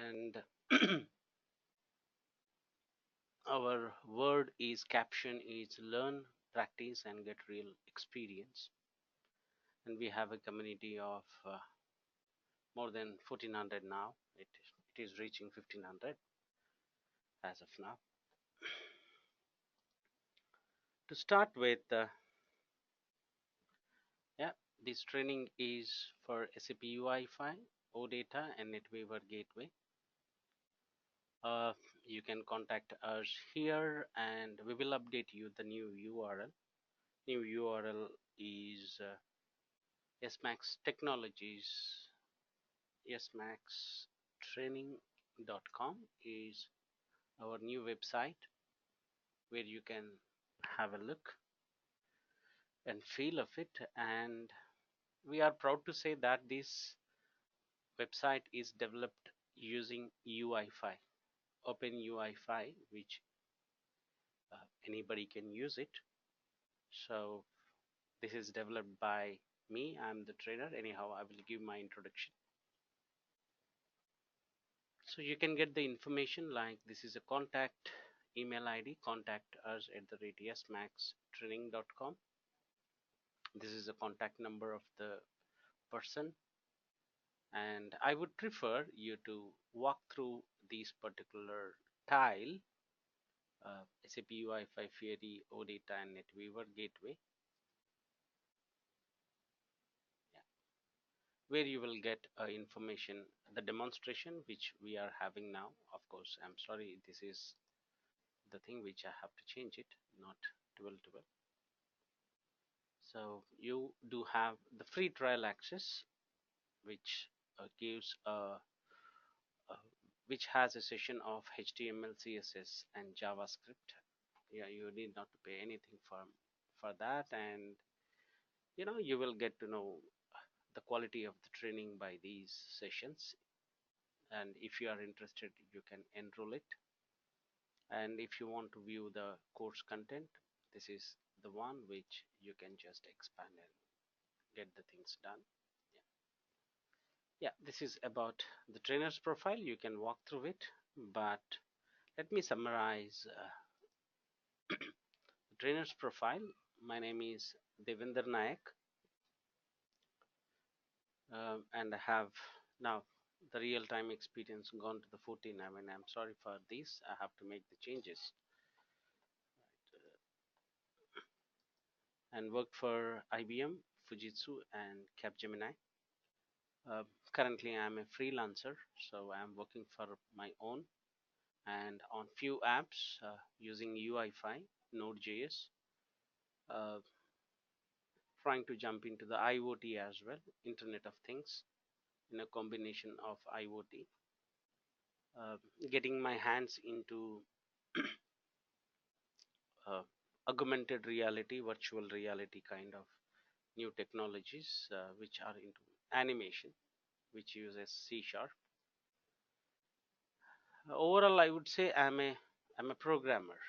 and our word is caption is learn, practice, and get real experience. And we have a community of more than 1400 now. It is reaching 1500 as of now. To start with, yeah, this training is for SAP UI5, OData, and NetWeaver Gateway. You can contact us here, and we will update you the new URL. New URL is SMAX Technologies. SMAXtraining.com is our new website where you can have a look and feel of it. And we are proud to say that this website is developed using UI5, Open UI5, which anybody can use it. So this is developed by me. I'm the trainer. Anyhow, I will give my introduction. So you can get the information like this is a contact email ID, contact us at the rate smaxtraining.com. This is the contact number of the person, and I would prefer you to walk through these particular tile, SAP UI5 Fiori, OData, and NetWeaver Gateway, where you will get information, the demonstration which we are having now. Of course, I'm sorry, this is the thing which I have to change it, not 1212. So you do have the free trial access, which gives which has a session of HTML, CSS, and JavaScript. Yeah, you need not to pay anything for that, and you will get to know the quality of the training by these sessions. And if you are interested, you can enroll it. And if you want to view the course content, this is the one which you can just expand and get the things done. Yeah, this is about the trainer's profile. You can walk through it, but let me summarize the trainer's profile. My name is Devinder Nayak, and I have now the real-time experience gone to the 14. I mean, I'm sorry for this. I have to make the changes. And worked for IBM, Fujitsu, and Capgemini. Currently, I'm a freelancer, so I'm working for my own and on few apps using UI5, Node.js, trying to jump into the IoT as well, Internet of Things, in a combination of IoT, getting my hands into augmented reality, virtual reality kind of new technologies, which are into animation, which uses C#. Overall, I would say I'm a programmer.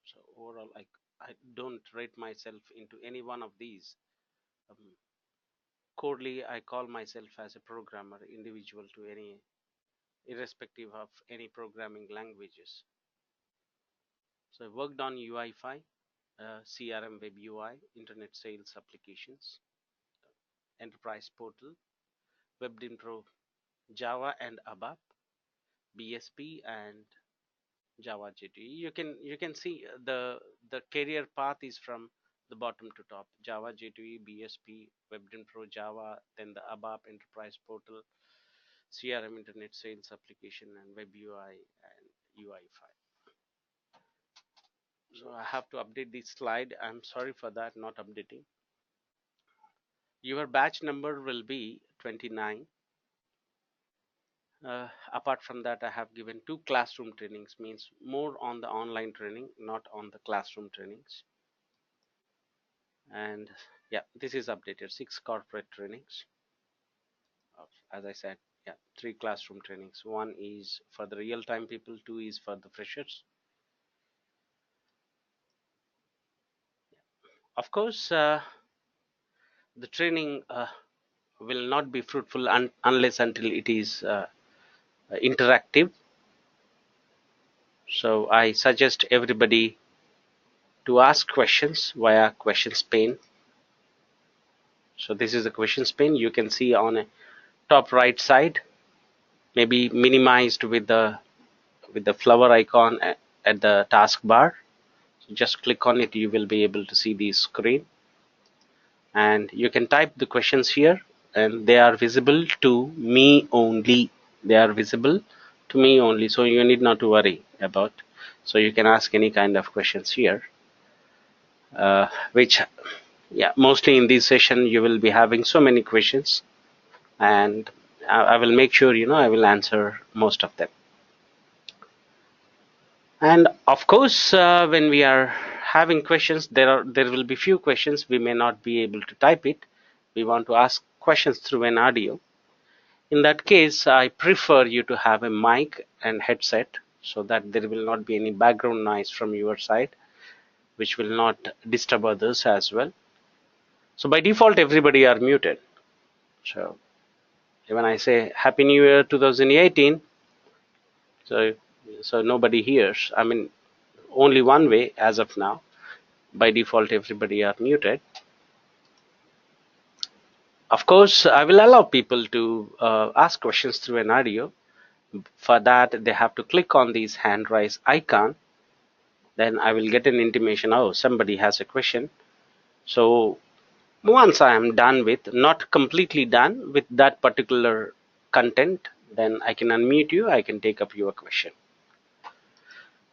So overall, I don't rate myself into any one of these. Codely, I call myself as a programmer, individual to any, irrespective of any programming languages. So I worked on UI5, CRM Web UI, Internet Sales Applications, Enterprise Portal, WebDinpro, Java and ABAP, BSP, and Java J2E. You can see the career path is from the bottom to top: Java J2E, BSP, WebDinpro, Java, then the ABAP Enterprise Portal, CRM Internet Sales Application, and Web UI and UI5. So I have to update this slide. I'm sorry for that, not updating. Your batch number will be 29. Apart from that, I have given 2 classroom trainings, means more on the online training, not on the classroom trainings. And yeah, this is updated. 6 corporate trainings. As I said, yeah, 3 classroom trainings. 1 is for the real-time people, 2 is for the freshers. Of course, the training will not be fruitful unless until it is interactive. So I suggest everybody to ask questions via questions pane. So this is the questions pane. You can see on a top right side, maybe minimized with the flower icon at the taskbar. So just click on it, you will be able to see the screen, and you can type the questions here, and they are visible to me only. They are visible to me only, so you need not to worry about. So you can ask any kind of questions here, which, yeah, mostly in this session you will be having so many questions, and I will make sure I will answer most of them. And of course, when we are having questions, there will be few questions we may not be able to type it. We want to ask questions through an audio. In that case, I prefer you to have a mic and headset so that there will not be any background noise from your side, which will not disturb others as well. So by default, everybody are muted. So when I say Happy New Year 2018, so nobody hears. I mean, only one way as of now. By default, everybody are muted. Of course, I will allow people to ask questions through an audio. For that, they have to click on this hand raise icon. Then I will get an intimation, oh, somebody has a question. So once I am done with, not completely done with that particular content, then I can unmute you, I can take up your question.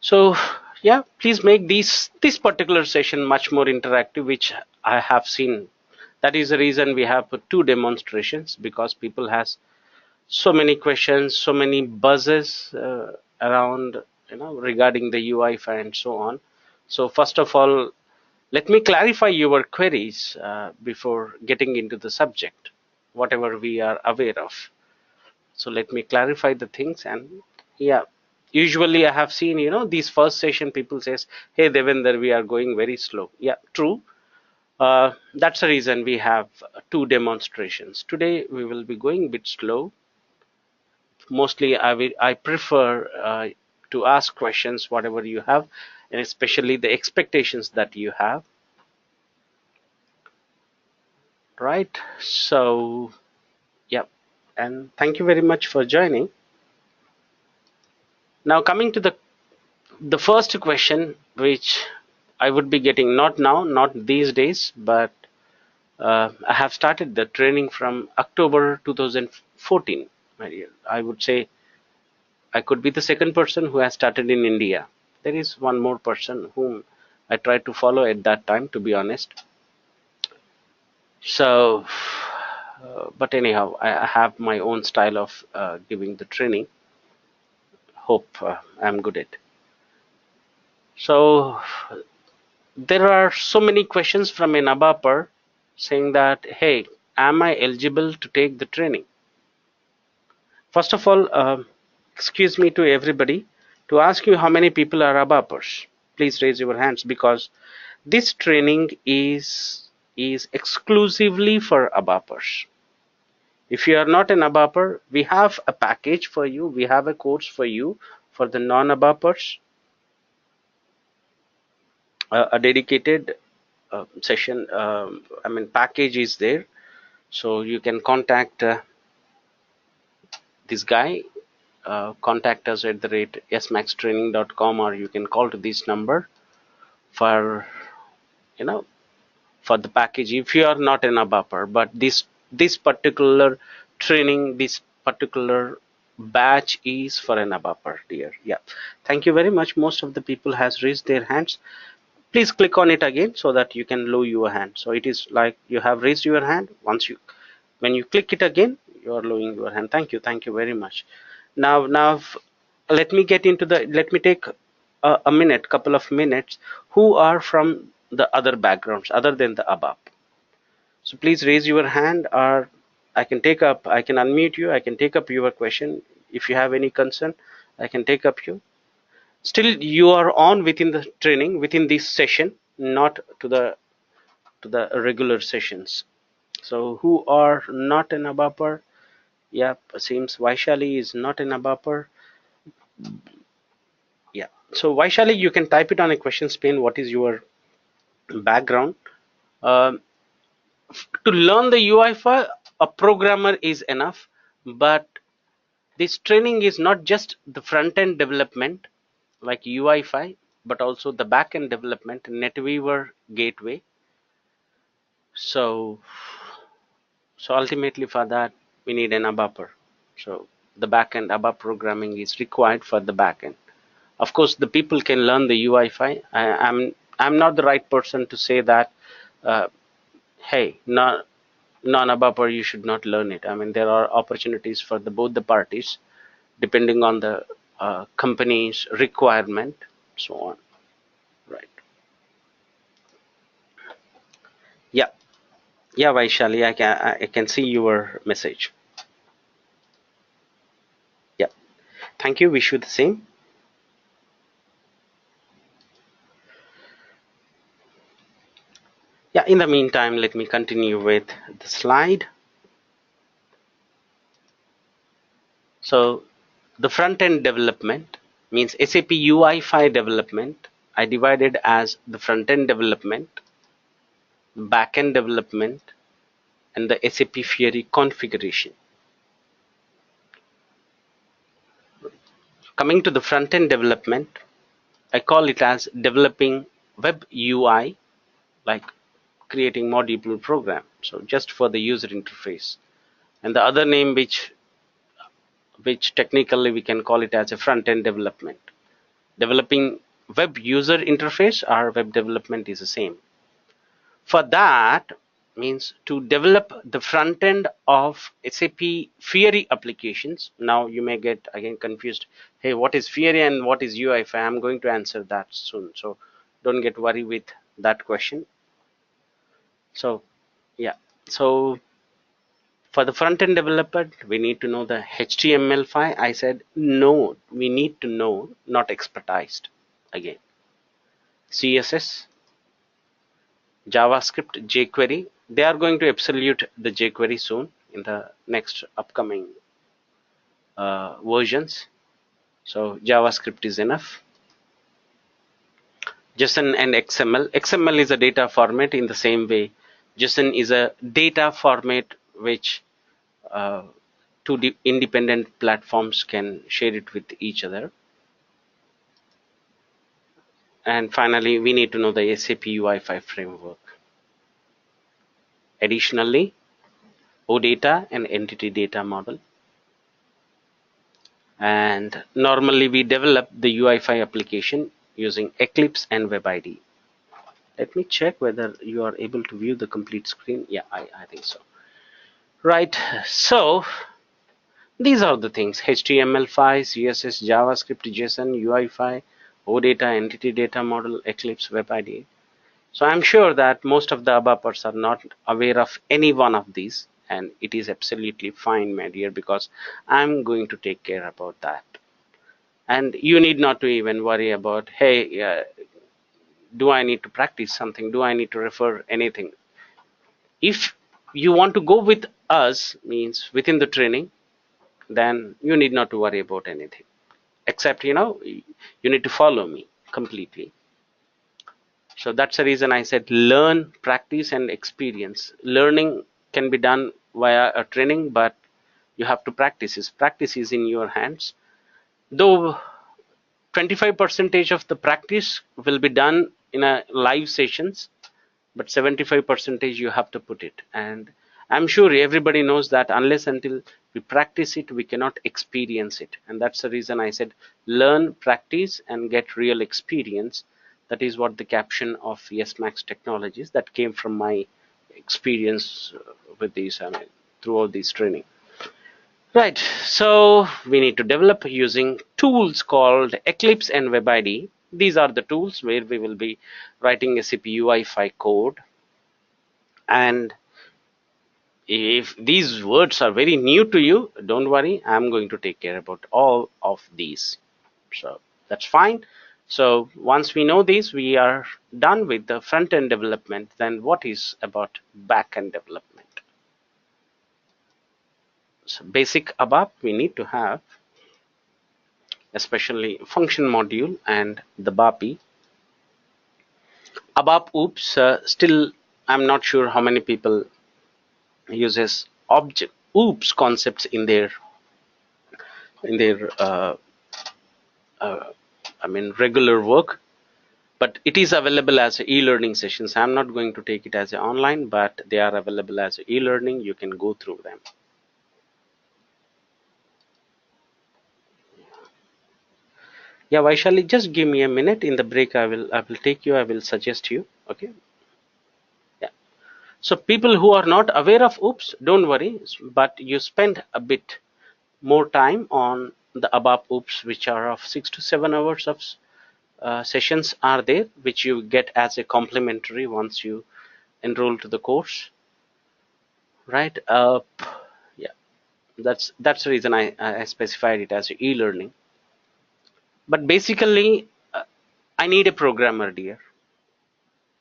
So yeah, please make this particular session much more interactive, which I have seen. That is the reason we have put 2 demonstrations, because people has so many questions, so many buzzes around, regarding the UI5 and so on. So first of all, let me clarify your queries before getting into the subject, whatever we are aware of. So let me clarify the things. And yeah, usually I have seen, these first session people says, hey Devender, we are going very slow. Yeah, true. That's the reason we have 2 demonstrations. Today we will be going a bit slow. Mostly I prefer to ask questions whatever you have, and especially the expectations that you have, right? So yeah, and thank you very much for joining. Now coming to the first question, which I would be getting, not now, not these days, but I have started the training from October 2014. I would say I could be the second person who has started in India. There is one more person whom I tried to follow at that time, to be honest. So, but anyhow, I have my own style of giving the training. Hope I'm good at. So, there are so many questions from an ABAPer saying that, hey, am I eligible to take the training? First of all, excuse me to everybody to ask you how many people are ABAPers. Please raise your hands, because this training is exclusively for ABAPers. If you are not an ABAPer, we have a package for you. We have a course for you for the non-ABAPers. A dedicated session, package is there. So you can contact this guy. Contact us at the rate smaxtraining.com, or you can call to this number for for the package if you are not an ABAPer. But this particular training, this particular batch is for an ABAPer, dear. Yeah, thank you very much. Most of the people has raised their hands. Please click on it again so that you can lower your hand. So it is like you have raised your hand. When you click it again, you are lowering your hand. Thank you very much. Now let me take a minute, couple of minutes, who are from the other backgrounds other than the ABAP. So please raise your hand, or I can unmute you, I can take up your question. If you have any concern, I can take up you. Still you are on within the training, within this session, not to the regular sessions. So who are not an ABAPer, Yep, seems Vaishali is not an ABAPer. Yeah. So Vaishali, you can type it on a questions pane. What is your background? Um, to learn the UI5, a programmer is enough, but this training is not just the front end development like UI5, but also the back end development, NetWeaver gateway. So, so ultimately for that, we need an ABAPer. So the back end ABAP programming is required for the back end. Of course, the people can learn the UI5. I'm not the right person to say that. Uh, hey, non-ABAPer, you should not learn it. I mean, there are opportunities for the both the parties, depending on the company's requirement, so on. Right. Yeah. Yeah, Vaishali, I can see your message. Yeah. Thank you. Wish you the same. Yeah. In the meantime, let me continue with the slide. So the front end development means SAP UI5 development. I divided as the front end development, back end development, and the SAP Fiori configuration. Coming to the front end development, I call it as developing web UI, like creating module program. So just for the user interface. And the other name which technically we can call it as a front end development. Developing web user interface or web development is the same. For that means to develop the front end of SAP Fiori applications. Now you may get again confused. Hey, what is Fiori and what is UI5? I'm going to answer that soon. So don't get worried with that question. So yeah. So for the front end developer, we need to know the HTML5. I said no, we need to know, not expertised. Again, CSS, JavaScript, jQuery. They are going to absolute the jQuery soon in the next upcoming versions. So JavaScript is enough. JSON and XML. XML is a data format in the same way. JSON is a data format which two independent platforms can share it with each other. And finally, we need to know the SAP UI5 framework. Additionally, OData and entity data model. And normally we develop the UI5 application using Eclipse and WebID. Let me check whether you are able to view the complete screen. Yeah, I think so. Right, so these are the things: HTML5, CSS, JavaScript, JSON, UI5, OData, entity data model, Eclipse, WebID. So I'm sure that most of the ABAPers are not aware of any one of these, and it is absolutely fine, my dear, because I'm going to take care about that. And you need not to even worry about, hey, do I need to practice something? Do I need to refer anything? If you want to go with us, means within the training, then you need not to worry about anything. Except, you need to follow me completely. So that's the reason I said learn, practice, and experience. Learning can be done via a training, but you have to practice. Practice is in your hands. Though 25% of the practice will be done in a live sessions, but 75% you have to put it. And I'm sure everybody knows that unless until we practice it, we cannot experience it. And that's the reason I said learn, practice, and get real experience. That is what the caption of YesMax Technologies that came from my experience with these, throughout this training. Right, so we need to develop using tools called Eclipse and WebID. These are the tools where we will be writing SAP UI5 code. And if these words are very new to you, don't worry, I'm going to take care about all of these. So that's fine. So once we know this, we are done with the front end development. Then what is about back end development? So basic ABAP we need to have, especially function module and the BAPI. ABAP OOPS, still I'm not sure how many people uses object OOPS concepts in their uh, regular work, but it is available as e-learning sessions. I'm not going to take it as a online, but they are available as e-learning. You can go through them. Yeah, Vaishali, just give me a minute. In the break, I will take you. I will suggest you. Okay. Yeah. So people who are not aware of OOPS, don't worry. But you spend a bit more time on the ABAP OOPS, which are of 6 to 7 hours of sessions are there, which you get as a complimentary once you enroll to the course, right? Yeah, that's the reason I specified it as e-learning. But basically, I need a programmer, dear.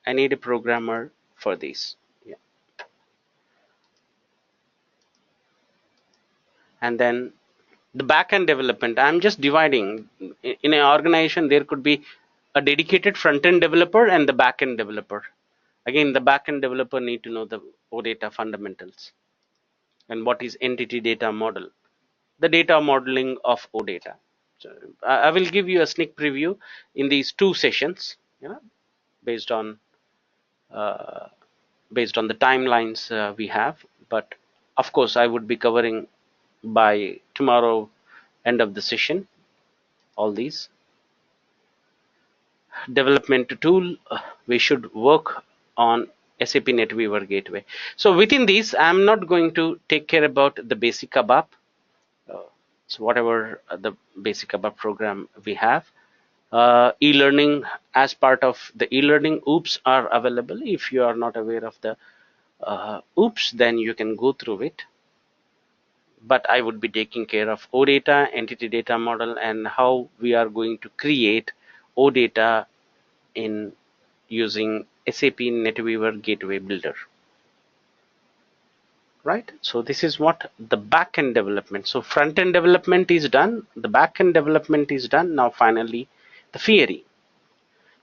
I need a programmer for this. Yeah. And then the backend development, I'm just dividing. In an organization, there could be a dedicated front-end developer and the backend developer. Again, the backend developer need to know the OData fundamentals and what is entity data model, the data modeling of OData. So I will give you a sneak preview in these 2 sessions, based on uh, based on the timelines we have. But of course, I would be covering by tomorrow end of the session all these development tool. We should work on SAP NetWeaver Gateway. So within these, I'm not going to take care about the basic ABAP. So whatever the basic ABAP program we have, e-learning, as part of the e-learning OOPS are available. If you are not aware of the OOPS, then you can go through it. But I would be taking care of OData, entity data model, and how we are going to create OData in using SAP NetWeaver Gateway Builder. Right? So this is what the backend development. So front end development is done, the backend development is done. Now finally the Fiori.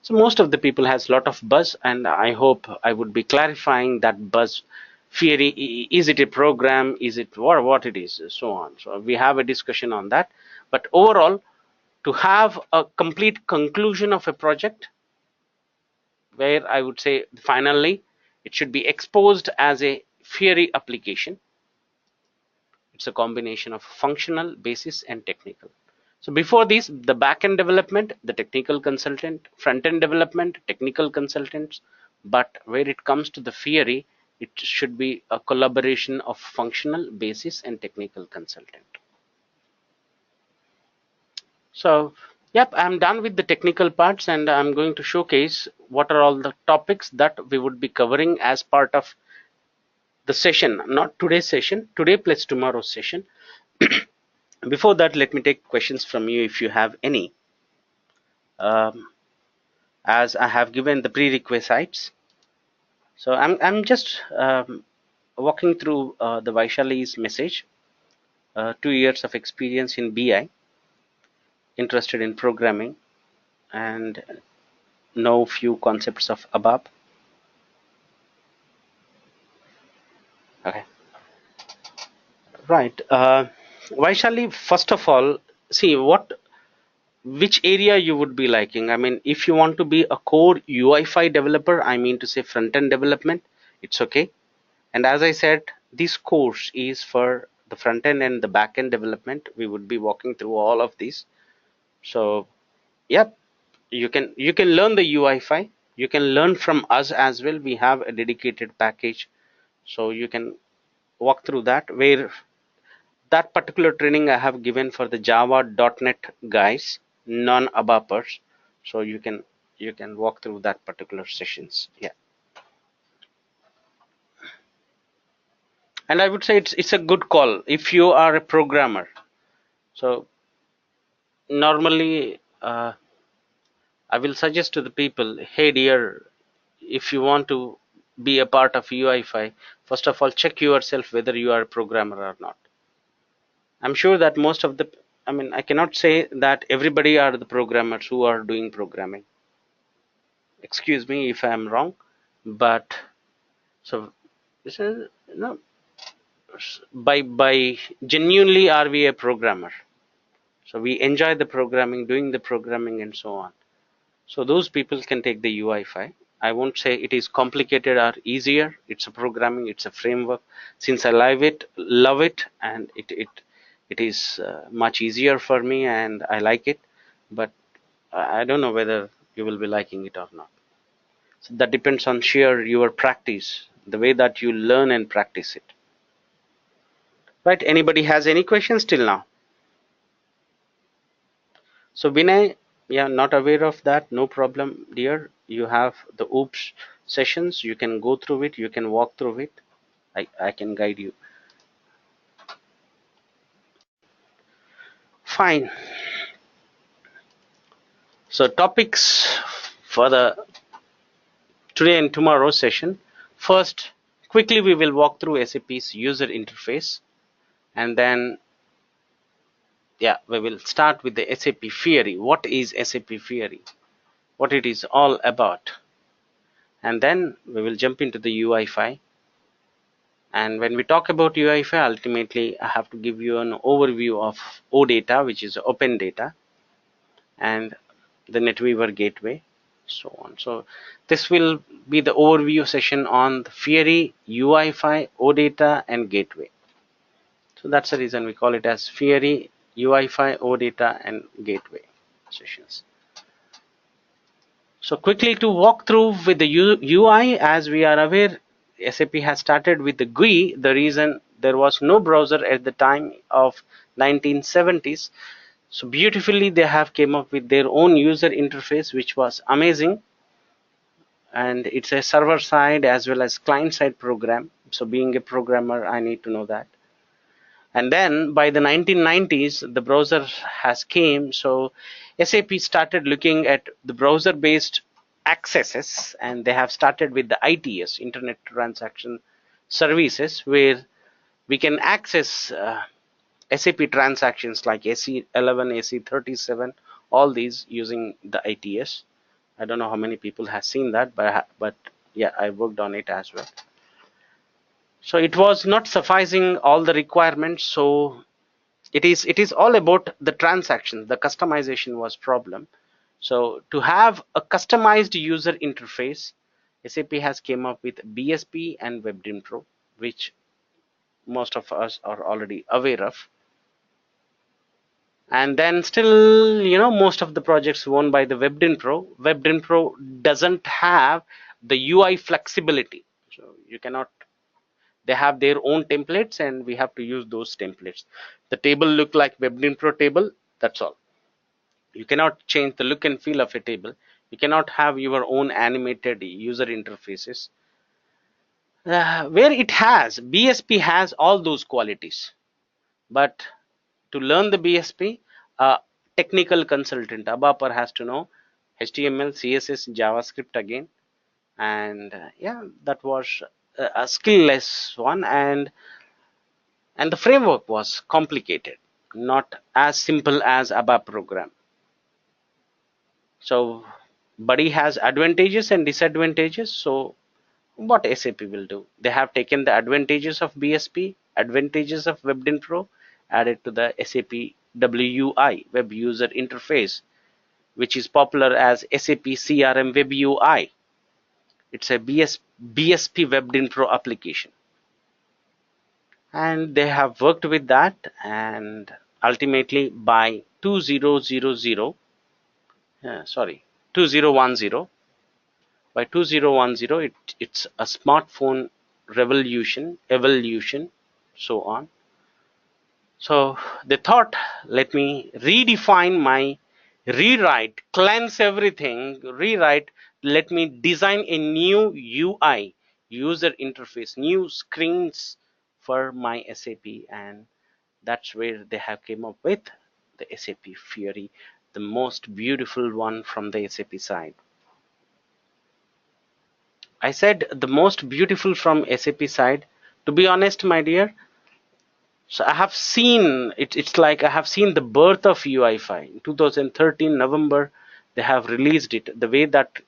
So most of the people has a lot of buzz, and I hope I would be clarifying that buzz. Fiori, is it a program? Is it what it is? So on. So we have a discussion on that. But overall, to have a complete conclusion of a project, where I would say finally it should be exposed as a Fiori application. It's a combination of functional, basis, and technical. So before this, the back-end development, the technical consultant, front-end development, technical consultants. But where it comes to the Fiori, it should be a collaboration of functional, basis, and technical consultant. So, yep, I'm done with the technical parts, and I'm going to showcase what are all the topics that we would be covering as part of the session, not today's session, today plus tomorrow's session. Before that, let me take questions from you if you have any. As I have given the prerequisites, so I'm just walking through the Vaishali's message. 2 years of experience in BI, interested in programming, and know few concepts of ABAP. Okay, right. Vaishali, first of all, see which area you would be liking. I mean, if you want to be a core UI5 developer, I mean to say front-end development, it's okay. And as I said, this course is for the front-end and the back-end development. We would be walking through all of these. So, yep, you can learn the UI5. You can learn from us as well. We have a dedicated package, so you can walk through that. Where that particular training I have given for the Java.NET guys, non-ABAPers, so you can walk through that particular sessions. Yeah, and I would say it's a good call if you are a programmer. So normally I will suggest to the people, hey dear, if you want to be a part of UI5, first of all check yourself whether you are a programmer or not. I'm sure that most of the, I mean, I cannot say that everybody are the programmers who are doing programming. Excuse me if I'm wrong, but so this is, by genuinely are we a programmer? So we enjoy the programming, doing the programming, and so on. So those people can take the UI5. I won't say it is complicated or easier. It's a programming, it's a framework. Since I love it, and it is much easier for me, and I like it. But I don't know whether you will be liking it or not. So that depends on sheer your practice, the way that you learn and practice it. Right? Anybody has any questions till now? So Vinay, yeah, not aware of that. No problem, dear. You have the OOPS sessions. You can go through it. You can walk through it. I can guide you. Fine. So topics for the today and tomorrow session. First, quickly we will walk through SAP's user interface, and then yeah, we will start with the SAP Fiori. What is SAP Fiori? What it is all about, and then we will jump into the UI5. And when we talk about UI5, ultimately I have to give you an overview of OData, which is open data, and the NetWeaver gateway, so on. So this will be the overview session on the Fiori, UI5, OData, and gateway. So that's the reason we call it as Fiori, UI5, OData, and gateway sessions. So quickly to walk through with the UI, as we are aware, SAP has started with the GUI. The reason there was no browser at the time of 1970s. So beautifully they have came up with their own user interface, which was amazing. And it's a server side as well as client side program. So being a programmer, I need to know that. And then by the 1990s the browser has came, so SAP started looking at the browser based accesses, and they have started with the ITS, internet transaction services, where we can access SAP transactions like AC11, AC37, all these using the ITS. I don't know how many people have seen that, but yeah, I worked on it as well. So it was not sufficing all the requirements, so it is all about the transaction. The customization was problem. So to have a customized user interface, SAP has came up with BSP and WebDynpro, which most of us are already aware of. And then still, most of the projects won by the WebDynpro doesn't have the UI flexibility. So you cannot, they have their own templates and we have to use those templates. The table look like WebDynpro table, that's all. You cannot change the look and feel of a table. You cannot have your own animated user interfaces. Where it has, BSP has all those qualities. But to learn the BSP, a technical consultant, ABAPer, has to know HTML, CSS, JavaScript again. And yeah, that was a skill-less one. And the framework was complicated, not as simple as ABAP program. So Buddy has advantages and disadvantages. So what SAP will do, they have taken the advantages of BSP, advantages of WebDynpro, added to the SAP WUI, Web User Interface, which is popular as SAP CRM Web UI. It's a BSP WebDynpro application, and they have worked with that, and ultimately by 2000, 2010, by 2010, it's a smartphone evolution, so on. So they thought, let me redefine my rewrite, cleanse everything, rewrite, let me design a new UI, user interface, new screens for my SAP. And that's where they have came up with the SAP Fiori, the most beautiful one from the SAP side. I said the most beautiful from SAP side. To be honest, my dear, So I have seen it. It's like I have seen the birth of UI5 in 2013 November. They have released it. The way that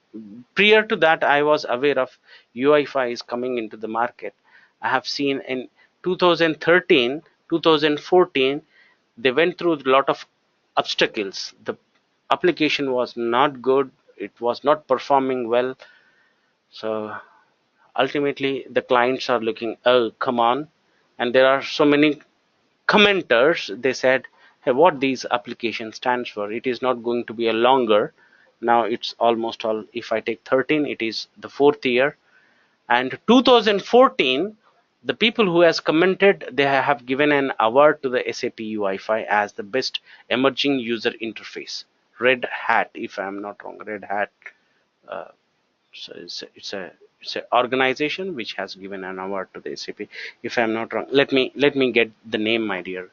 prior to that, I was aware of UI5 is coming into the market. I have seen in 2013, 2014, they went through a lot of obstacles. The application was not good. It was not performing well. So ultimately, the clients are looking, oh, come on. And there are so many commenters. They said, hey, what these application stands for, it is not going to be a longer. Now it's almost all, if I take 13, it is the fourth year. And 2014, the people who has commented, they have given an award to the SAP UI5 as the best emerging user interface. Red Hat, if I'm not wrong, Red Hat. So it's a organization which has given an award to the SAP. If I'm not wrong, let me get the name, my dear,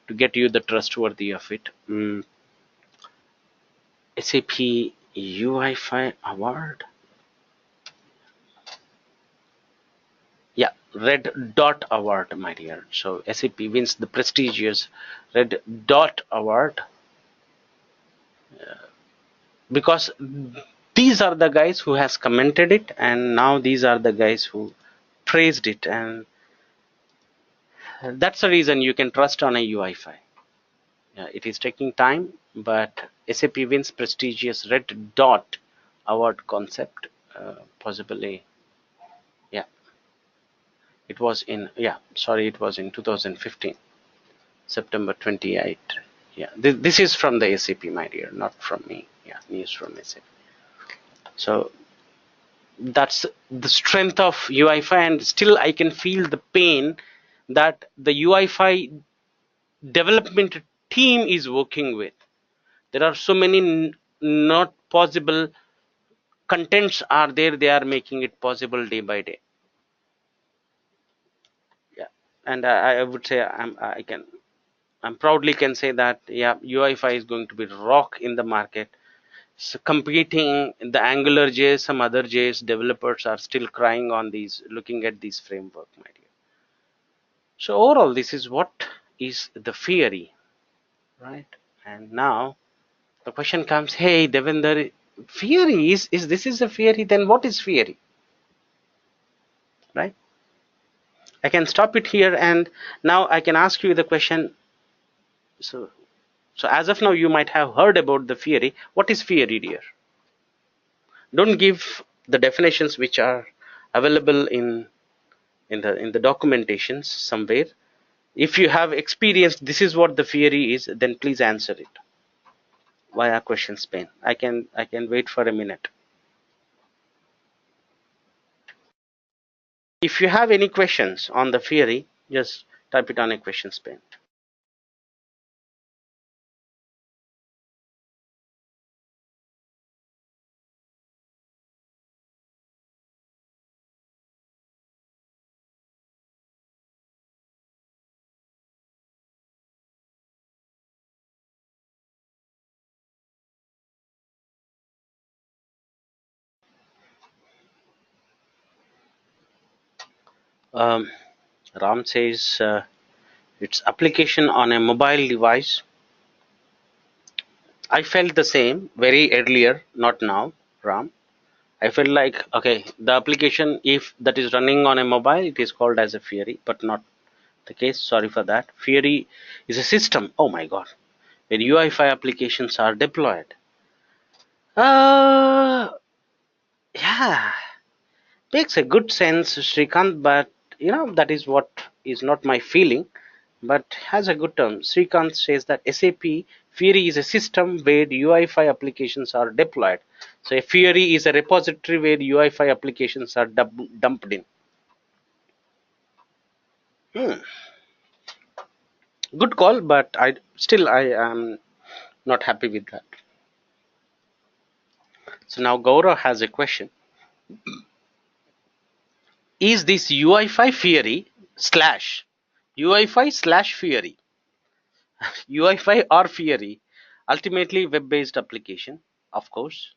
to get you the trustworthy of it. SAP UI5 award. Yeah, Red Dot Award, my dear. So SAP wins the prestigious Red Dot Award because these are the guys who has commented it, and now these are the guys who praised it, and that's the reason you can trust on a UI5. Yeah, it is taking time, but SAP wins prestigious Red Dot Award concept. Possibly, yeah, it was in, yeah, sorry, it was in 2015, September 28. Yeah, this is from the SAP, my dear, not from me. Yeah, news from SAP. So that's the strength of UI5, and still I can feel the pain that the UI5 development team is working with. There are so many not possible contents are there. They are making it possible day by day. Yeah, and I would say I'm proudly can say that, yeah, UI5 is going to be rock in the market. So competing in the Angular JS, some other JS developers are still crying on these, looking at these framework, my dear. So overall, this is what is the Fiori, right? And now the question comes, hey, Devender, Fiori is this is a Fiori, then what is Fiori, right? I can stop it here, and now I can ask you the question. So, so as of now, you might have heard about the Fiori. What is Fiori, dear? Don't give the definitions which are available in the documentations somewhere. If you have experienced this is what the Fiori is, then please answer it via question pane. I can wait for a minute. If you have any questions on the Fiori, just type it on a question pane. Um, Ram says its application on a mobile device. I felt the same very earlier, not now, Ram. I felt like, okay, the application, if that is running on a mobile, it is called as a Fiori, but not the case. Sorry for that. Fiori is a system. Oh my God, where UI5 applications are deployed. Uh, yeah, makes a good sense, Srikanth, but that is what is not my feeling, but has a good term. Srikanth says that SAP Fiori is a system where UI5 applications are deployed. So a Fiori is a repository where UI5 applications are dumped in. Hmm. Good call, but I am not happy with that. So now Gaurav has a question. Is this UI5 Fiori slash UI5 slash Fiori UI5 or Fiori ultimately web-based application, of course,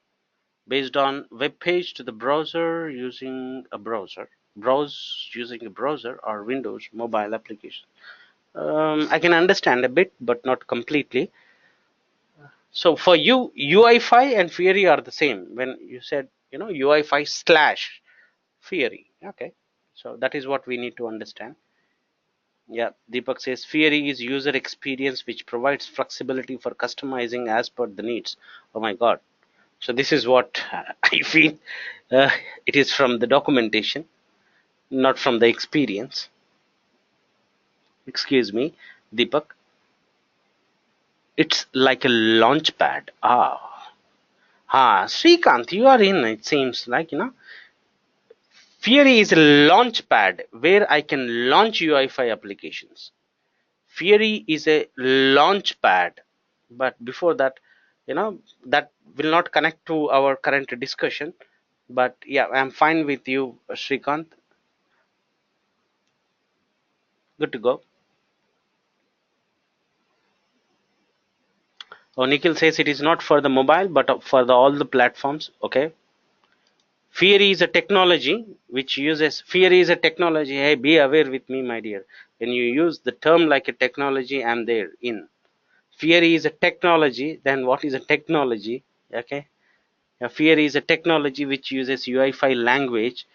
based on web page to the browser using a browser, browse using a browser or Windows mobile application? I can understand a bit, but not completely. So for you, UI5 and Fiori are the same. When you said, UI5 slash Fiori. Okay. So that is what we need to understand. Yeah, Deepak says Fiori is user experience which provides flexibility for customizing as per the needs. Oh my God. So this is what I feel. Uh, it is from the documentation, not from the experience. Excuse me, Deepak. It's like a launch pad. Srikanth, you are in. It seems like, Fiori is a launch pad where I can launch UI5 applications. Fiori is a launch pad, but before that, that will not connect to our current discussion. But yeah, I'm fine with you, Srikanth. Good to go. Oh, Nikhil says it is not for the mobile, but for all the platforms. Okay. Fiori is a technology which uses Fiori is a technology. Hey, be aware with me, my dear. When you use the term like a technology, I'm there in. Fiori is a technology. Then what is a technology? Okay. Fiori is a technology which uses UI5 language.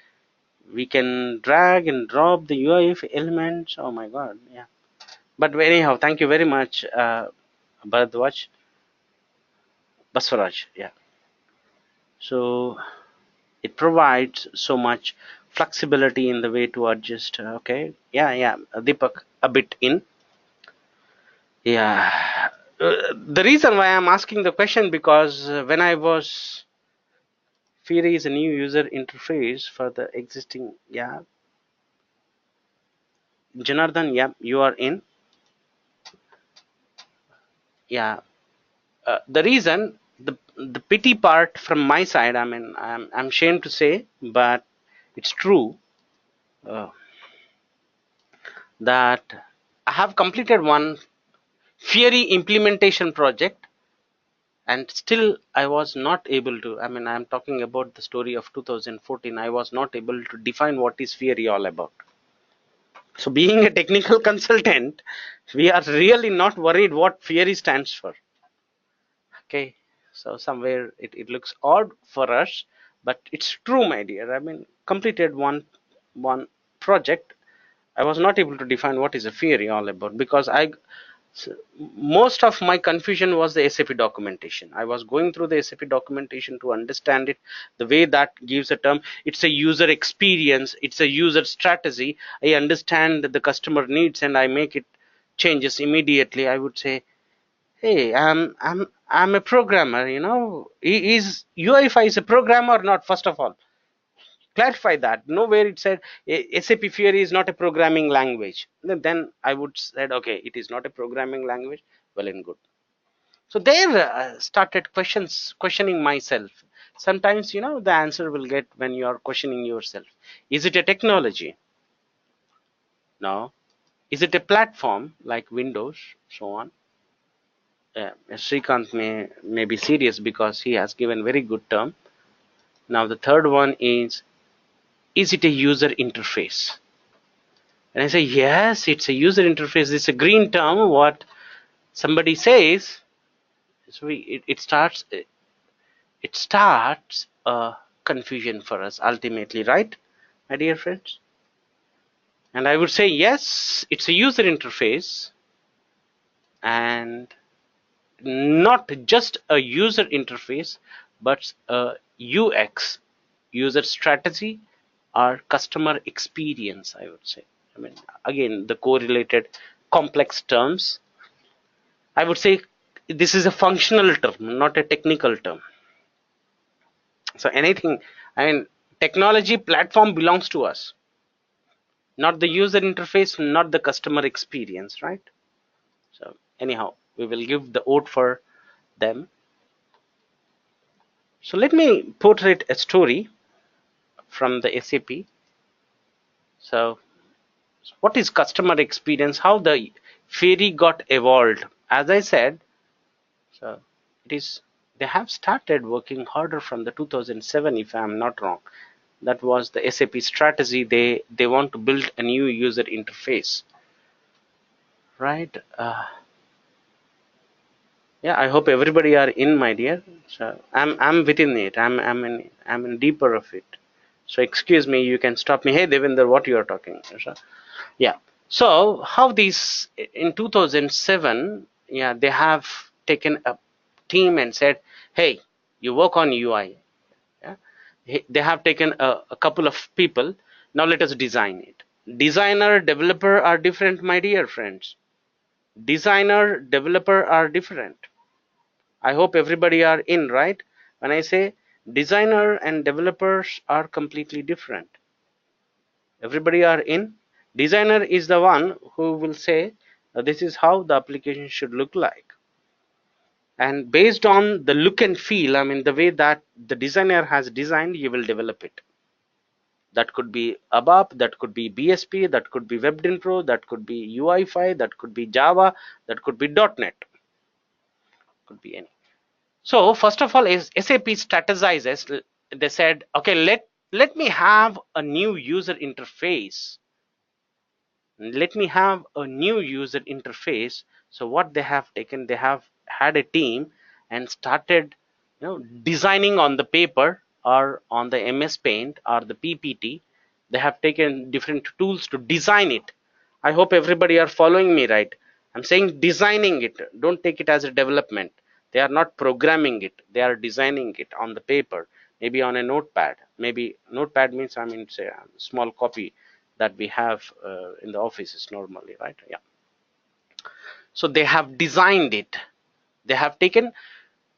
We can drag and drop the UI5 elements. Oh my God. Yeah. But anyhow, thank you very much, Bharadwaj. Baswaraj. Yeah. So it provides so much flexibility in the way to adjust. Okay. Yeah. Deepak, a bit in. Yeah. The reason why I'm asking the question because when I was Fiori is a new user interface for the existing. Yeah. Janardhan, yeah, you are in. Yeah. The reason, the pity part from my side, I mean, I'm ashamed to say, but it's true uh, that I have completed one Fiori implementation project, and still I was not able to. I mean, I'm talking about the story of 2014. I was not able to define what is Fiori all about. So, being a technical consultant, we are really not worried what Fiori stands for. Okay, so somewhere it looks odd for us, but it's true, my dear. I mean, completed one project. I was not able to define what is a Fiori all about because most of my confusion was the SAP documentation. I was going through the SAP documentation to understand it, the way that gives a term. It's a user experience, it's a user strategy. I understand the customer needs and I make it changes immediately. I would say, hey, I'm a programmer. Is UI5 is a programmer or not? First of all, clarify that. Nowhere it said SAP Fiori is not a programming language. Then I would said, okay, it is not a programming language. Well and good. So there started questioning myself. Sometimes the answer will get when you are questioning yourself. Is it a technology? No. Is it a platform like Windows, so on? Srikanth may be serious because he has given very good term. Now the third one is it a user interface? And I say, yes, it's a user interface. It's a green term. What somebody says, so it starts a confusion for us ultimately, right, my dear friends? And I would say, yes, it's a user interface, and not just a user interface, but a UX, user strategy, or customer experience, I would say. I mean, again, the correlated complex terms. I would say this is a functional term, not a technical term. So anything, I mean, technology platform belongs to us, not the user interface, not the customer experience, right? So anyhow, we will give the vote for them. So let me portray a story from the SAP. So what is customer experience? How the Fiori got evolved? As I said, so it is they have started working harder from the 2007, if I am not wrong. That was the SAP strategy. They want to build a new user interface, right? Yeah, I hope everybody are in, my dear. So I'm within it. I'm in deeper of it. So excuse me, you can stop me. Hey Devinder, what you are talking? So, yeah. So how these in 2007, yeah, they have taken a team and said, hey, you work on UI. Yeah? They have taken a couple of people. Now let us design it. Designer, developer are different, my dear friends. Designer, developer are different. I hope everybody are in, right? When I say designer and developers are completely different. Everybody are in. Designer is the one who will say this is how the application should look like. And based on the look and feel, I mean the way that the designer has designed, you will develop it. That could be ABAP, that could be BSP, that could be WebDynpro, that could be UI5, that could be Java, that could be .NET, could be any. So first of all, is SAP strategizes. They said, okay, let me have a new user interface. Let me have a new user interface. So what they have taken, they have had a team and started, designing on the paper or on the MS Paint or the PPT. They have taken different tools to design it. I hope everybody are following me, right? I'm saying designing it. Don't take it as a development. They are not programming it. They are designing it on the paper, maybe on a notepad. Maybe notepad means, I mean, say a small copy that we have in the offices normally, right? Yeah. So they have designed it. They have taken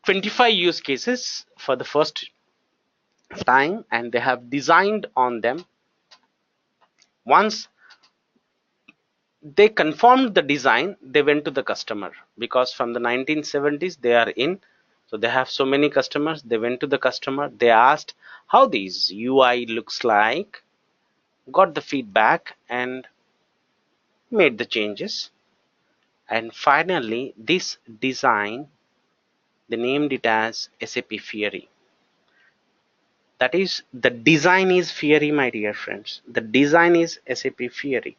25 use cases for the first time and they have designed on them. Once they confirmed the design, they went to the customer, because from the 1970s they are in. So they have so many customers. They went to the customer, they asked how this UI looks like, got the feedback and made the changes. And finally this design, they named it as SAP Fiori. That is, the design is Fiori, my dear friends. The design is SAP Fiori.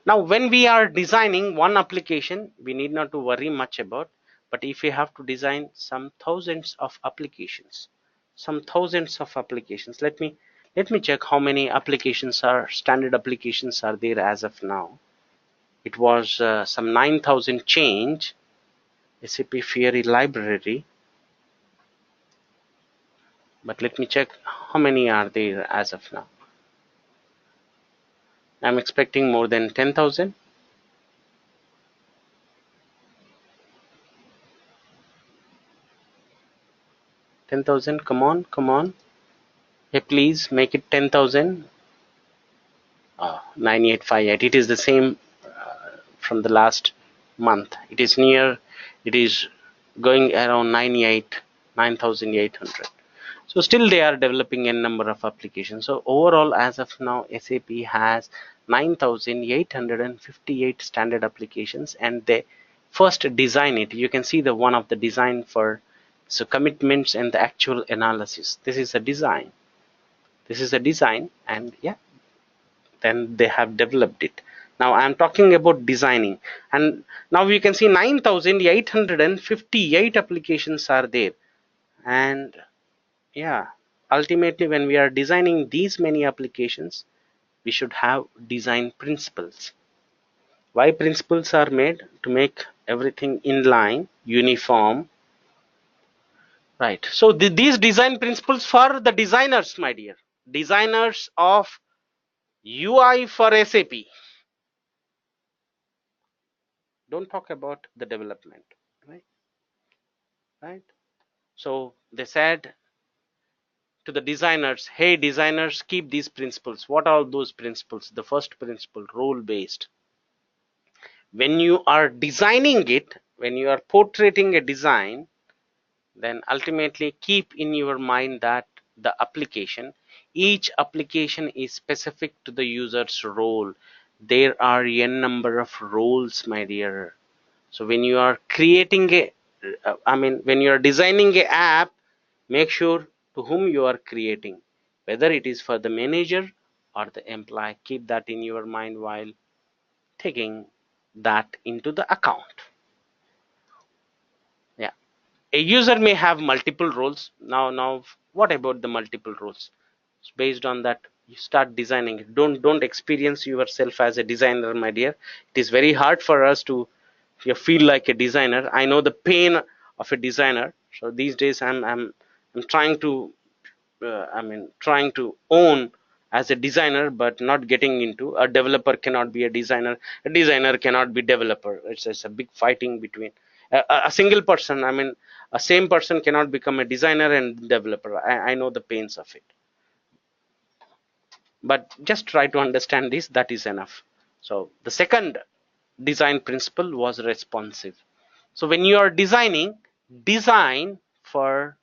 Now when we are designing one application, we need not to worry much about. But if we have to design some thousands of applications, let me check how many applications are standard applications are there as of now. It was some 9,000 change. SAP Fiori library, but let me check how many are there as of now. I'm expecting more than 10,000. 10,000, come on, come on. Hey, please make it 10,000. 9858. It is the same from the last month. It is near, it is going around 9,800. So still they are developing a number of applications. So overall, as of now, SAP has 9,858 standard applications, and they first design it. You can see the one of the design for so commitments and the actual analysis. This is a design. This is a design, and yeah, then they have developed it. Now I'm talking about designing, and now you can see 9,858 applications are there. And yeah, ultimately when we are designing these many applications, we should have design principles. Why principles are made? To make everything in line, uniform, right? So these design principles for the designers, my dear, designers of UI for SAP. Don't talk about the development, right? Right. So they said to the designers, hey designers, keep these principles. What are those principles? The first principle, role based. When you are designing it, when you are portraying a design, then ultimately keep in your mind that the application, each application is specific to the user's role. There are a number of roles, my dear. So when you are creating a when you are designing a app, make sure to whom you are creating, whether it is for the manager or the employee. Keep that in your mind while taking that into the account. Yeah, a user may have multiple roles. Now what about the multiple roles? So based on that, you start designing. Don't experience yourself as a designer, my dear. It is very hard for us to you feel like a designer. I know the pain of a designer. So these days I'm trying to trying to own as a designer, but not getting into. A developer cannot be a designer. A designer cannot be developer. It's a big fighting between a single person. A same person cannot become a designer and developer. I know the pains of it, but just try to understand this. That is enough. So the second design principle was responsive. So when you are designing, design for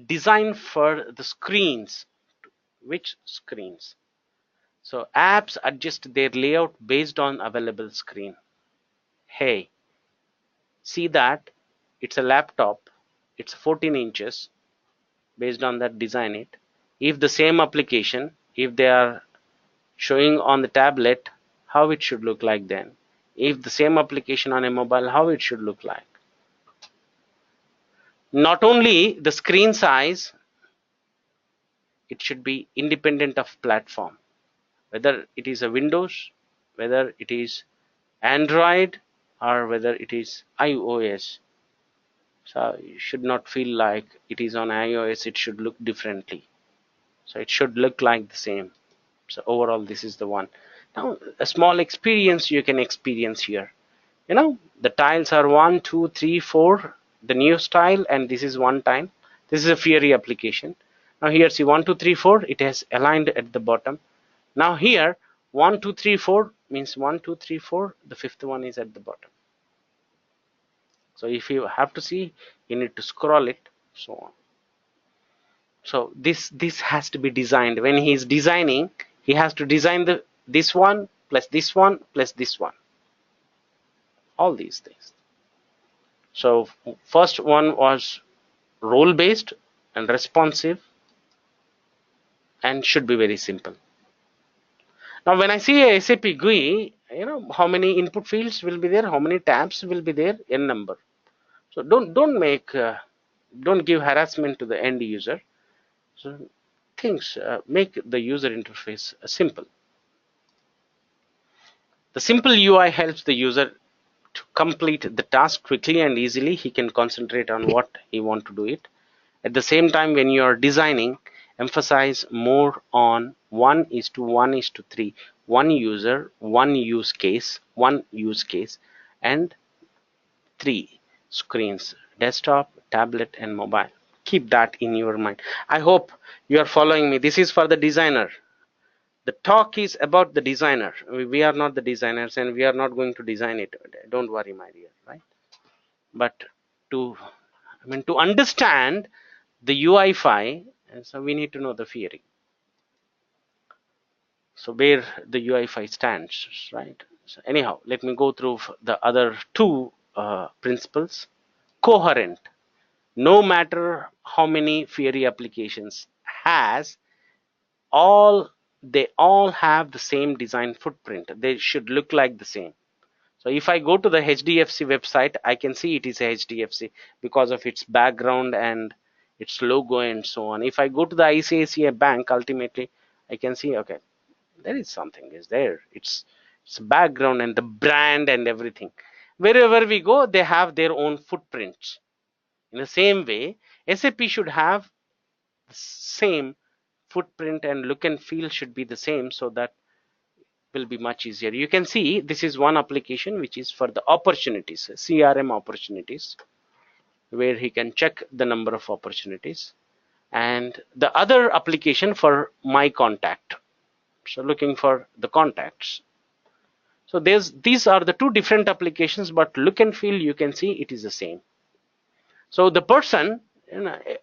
design for the screens. Which screens? So apps adjust their layout based on available screen. Hey, see that? It's a laptop. It's 14 inches. Based on that, design it. If the same application, if they are showing on the tablet, how it should look like then? If the same application on a mobile, how it should look like? Not only the screen size, it should be independent of platform. Whether it is a Windows, whether it is Android, or whether it is iOS. So you should not feel like it is on iOS, it should look differently. So it should look like the same. So overall, this is the one. Now a small experience you can experience here. The tiles are 1, 2, 3, 4, the new style, and this is one time. This is a Fiori application. Now here see 1, 2, 3, 4, it has aligned at the bottom. Now here 1, 2, 3, 4 means 1, 2, 3, 4, the fifth one is at the bottom. So if you have to see, you need to scroll it, so on. So this has to be designed. When he is designing, he has to design this one plus this one plus this one, all these things. So first one was role based and responsive and should be very simple. Now when I see a SAP GUI, how many input fields will be there, how many tabs will be there, n number. So don't give harassment to the end user. So things make the user interface simple. The simple UI helps the user to complete the task quickly and easily. He can concentrate on what he want to do it. At the same time, when you are designing, emphasize more on 1:1:3, one user, one use case, and 3 screens: desktop, tablet, and mobile. Keep that in your mind. I hope you are following me. This is for the designer. The talk is about the designer. We are not the designers, and we are not going to design it. Don't worry, my dear, right? But to to understand the UI5, so we need to know the Fiori. So where the UI5 stands, right? So anyhow, let me go through the other two principles. Coherent. No matter how many Fiori applications has, they all have the same design footprint. They should look like the same. So if I go to the HDFC website, I can see it is a HDFC because of its background and its logo and so on. If I go to the ICICI Bank, ultimately I can see, okay, there is something is there. It's background and the brand and everything. Wherever we go, they have their own footprints. In the same way, SAP should have the same footprint and look and feel should be the same, so that will be much easier. You can see this is one application which is for the opportunities, CRM opportunities, where he can check the number of opportunities, and the other application for my contact, so looking for the contacts. So these are the two different applications, but look and feel you can see it is the same. So the person,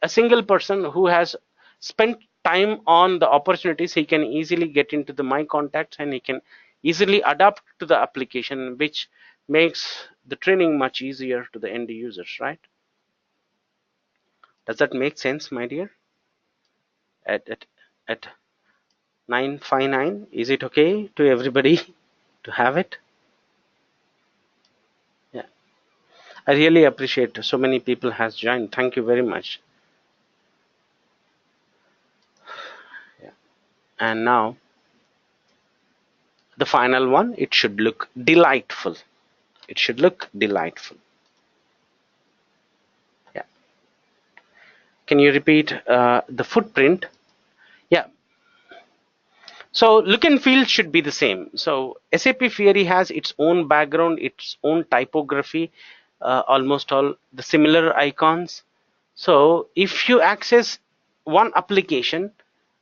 a single person who has spent time on the opportunities, he can easily get into the my contacts and he can easily adapt to the application, which makes the training much easier to the end users, right? Does that make sense, my dear? At 9:59, is it okay to everybody? to have it. Yeah, I really appreciate so many people has joined. Thank you very much. Yeah. And now the final one, it should look delightful. It should look delightful. Yeah. Can you repeat the footprint? Yeah. So look and feel should be the same. So SAP Fiori has its own background, its own typography, almost all the similar icons. So if you access one application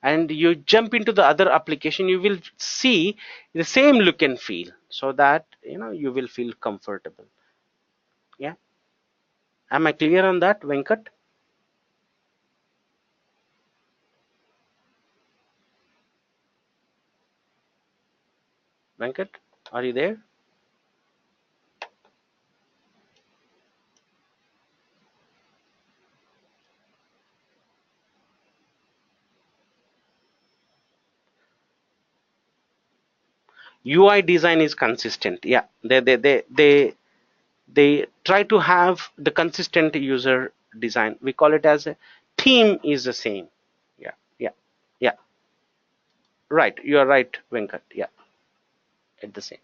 and you jump into the other application, you will see the same look and feel, so that you will feel comfortable. Yeah. Am I clear on that, Venkat? Venkat, are you there? UI design is consistent. Yeah, they try to have the consistent user design. We call it as a theme is the same. Yeah, yeah, yeah. Right, you are right, Venkat. Yeah, at the same.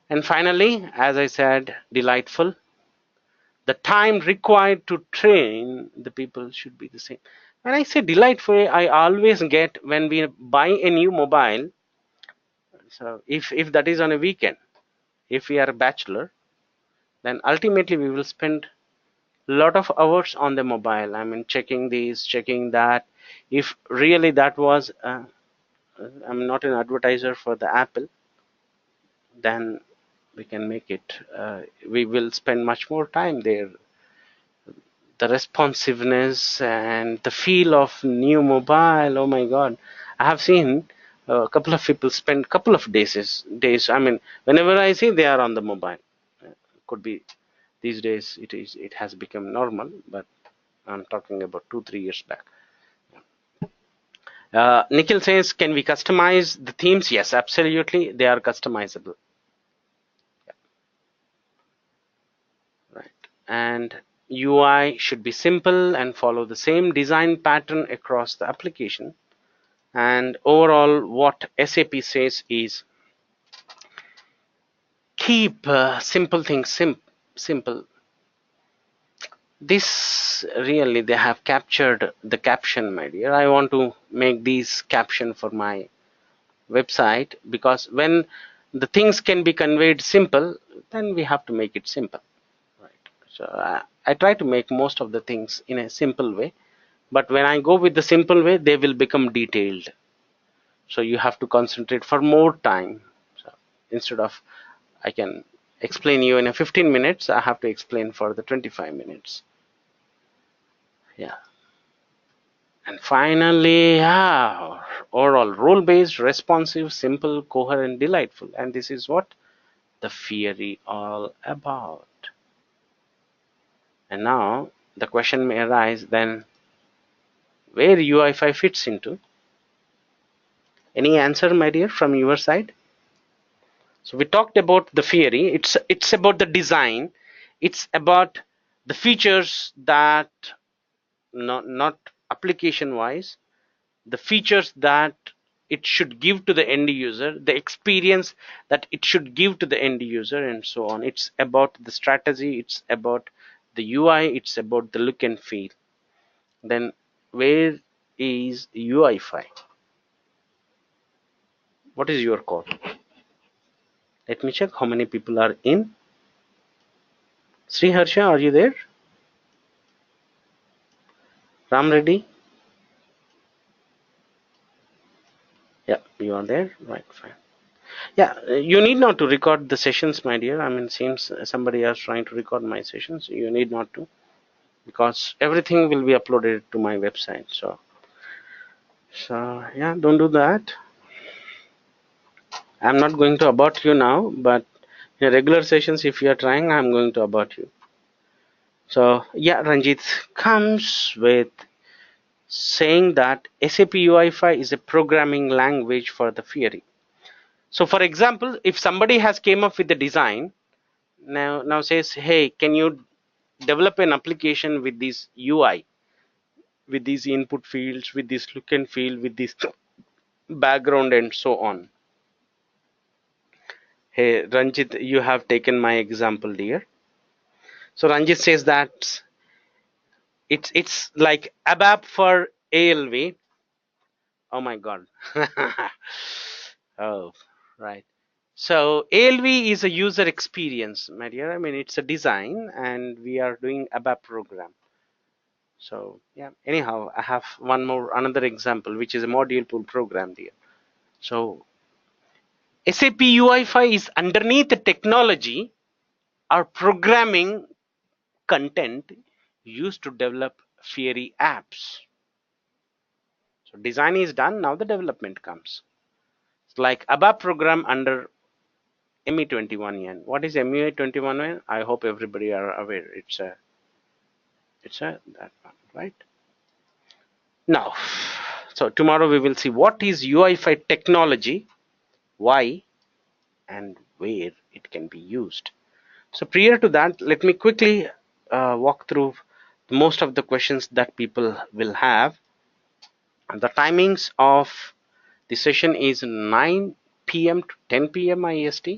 And finally, as I said, delightful. The time required to train the people should be the same. When I say delightful, I always get when we buy a new mobile. So if that is on a weekend, if we are a bachelor, then ultimately we will spend lot of hours on the mobile. I mean, checking this, checking that. If really that was I'm not an advertiser for the Apple, then we can make it we will spend much more time there. The responsiveness and the feel of new mobile, oh my god, I have seen a couple of people spend couple of days. I mean, whenever I see they are on the mobile. Could be these days it has become normal, but I'm talking about 2-3 years back. Nikhil says, can we customize the themes? Yes, absolutely. They are customizable. Yeah. Right. And UI should be simple and follow the same design pattern across the application. And overall, what SAP says is keep simple things simple. This really, they have captured the caption, my dear. I want to make these caption for my website, because when the things can be conveyed simple, then we have to make it simple, right? So I try to make most of the things in a simple way, but when I go with the simple way, they will become detailed, so you have to concentrate for more time. So instead of I can explain you in a 15 minutes, I have to explain for the 25 minutes. Yeah. And finally, yeah, overall role-based, responsive, simple, coherent, delightful. And this is what the Fiori all about. And now the question may arise then, where UI5 fits into. Any answer, my dear, from your side? So we talked about the Fiori. It's about the design. It's about the features that not application wise, the features that it should give to the end user, the experience that it should give to the end user, and so on. It's about the strategy, it's about the UI, it's about the look and feel. Then where is UI5? What is your call? Let me check how many people are in. Sri Harsha, are you there? Ram Reddy? Yeah, you are there. Right, fine. Yeah, you need not to record the sessions, my dear. I mean, seems somebody else trying to record my sessions. You need not to, because everything will be uploaded to my website. So yeah, don't do that. I'm not going to abort you now, but in regular sessions, if you are trying, I'm going to abort you. So yeah, Ranjit comes with saying that SAP UI5 is a programming language for the Fiori. So for example, if somebody has came up with the design, now says, hey, can you develop an application with this UI, with these input fields, with this look and feel, with this background and so on. Hey Ranjit, you have taken my example, dear. So Ranjit says that it's like ABAP for ALV. Oh my god. Oh, right. So ALV is a user experience, my dear. I mean, it's a design, and we are doing ABAP program. So yeah. Anyhow, I have another example, which is a module pool program there. So SAP UI5 is underneath the technology or programming content used to develop Fiori apps. So design is done, now the development comes. It's like ABAP program under ME21N. What is ME21N? I hope everybody are aware. It's a that one, right? Now, so tomorrow we will see what is UI5 technology, why, and where it can be used. So prior to that, let me quickly walk through most of the questions that people will have. And the timings of the session is 9 p.m. to 10 p.m. IST,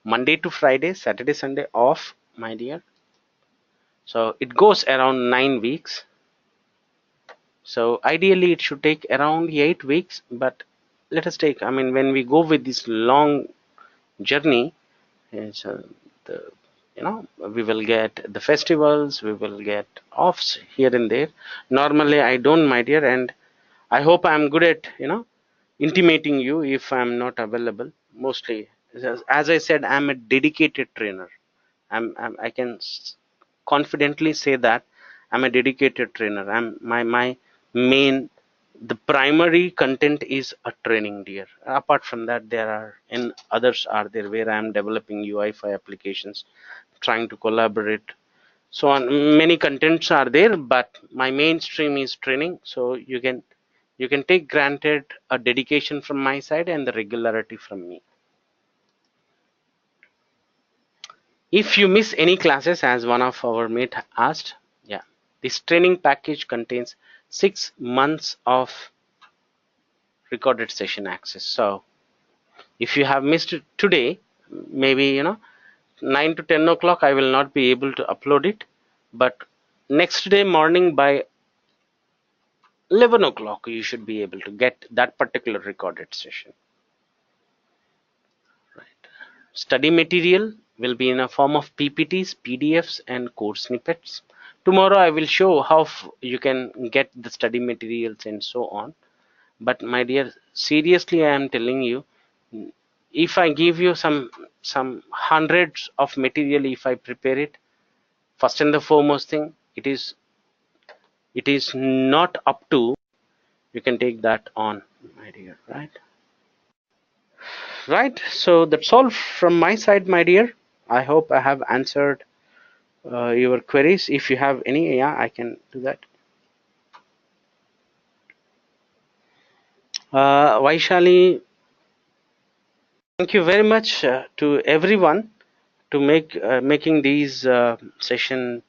Monday to Friday, Saturday, Sunday off, my dear. So it goes around 9 weeks. So ideally it should take around 8 weeks, but let us take, I mean, when we go with this long journey, so the we will get the festivals, we will get offs here and there. Normally I don't, my dear, and I hope I'm good at intimating you if I'm not available. Mostly, as I said, I'm a dedicated trainer. I can confidently say that I'm a dedicated trainer. My main, the primary content is a training, dear. Apart from that, there are and others are there where I'm developing UI5 applications, trying to collaborate. So on many contents are there, but my mainstream is training. So you can take granted a dedication from my side and the regularity from me. If you miss any classes, as one of our mate asked, yeah, this training package contains 6 months of recorded session access. So if you have missed it today, maybe 9 to 10 o'clock, I will not be able to upload it, but next day morning by 11 o'clock, you should be able to get that particular recorded session. Right. Study material will be in a form of PPTs, PDFs, and code snippets. Tomorrow I will show how you can get the study materials and so on. But my dear, seriously, I am telling you, if I give you some hundreds of material, if I prepare it, first and the foremost thing, it is not up to you can take that on, my dear, right. So that's all from my side, my dear. I hope I have answered your queries. If you have any, yeah, I can do that. Vaishali, thank you very much to everyone to making these session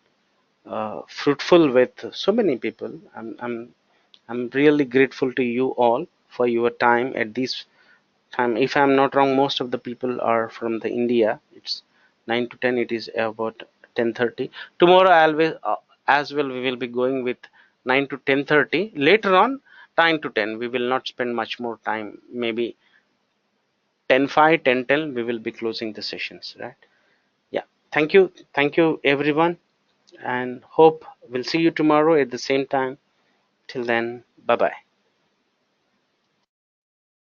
fruitful with so many people. I'm really grateful to you all for your time at this time. If I'm not wrong, most of the people are from the India. It's 9 to 10. It is about 10:30. Tomorrow as well we will be going with 9 to 10:30. Later on 9 to 10. We will not spend much more time. Maybe 10:05, 10:10. We will be closing the sessions. Right? Yeah. Thank you everyone, and hope we'll see you tomorrow at the same time. Till then, bye bye.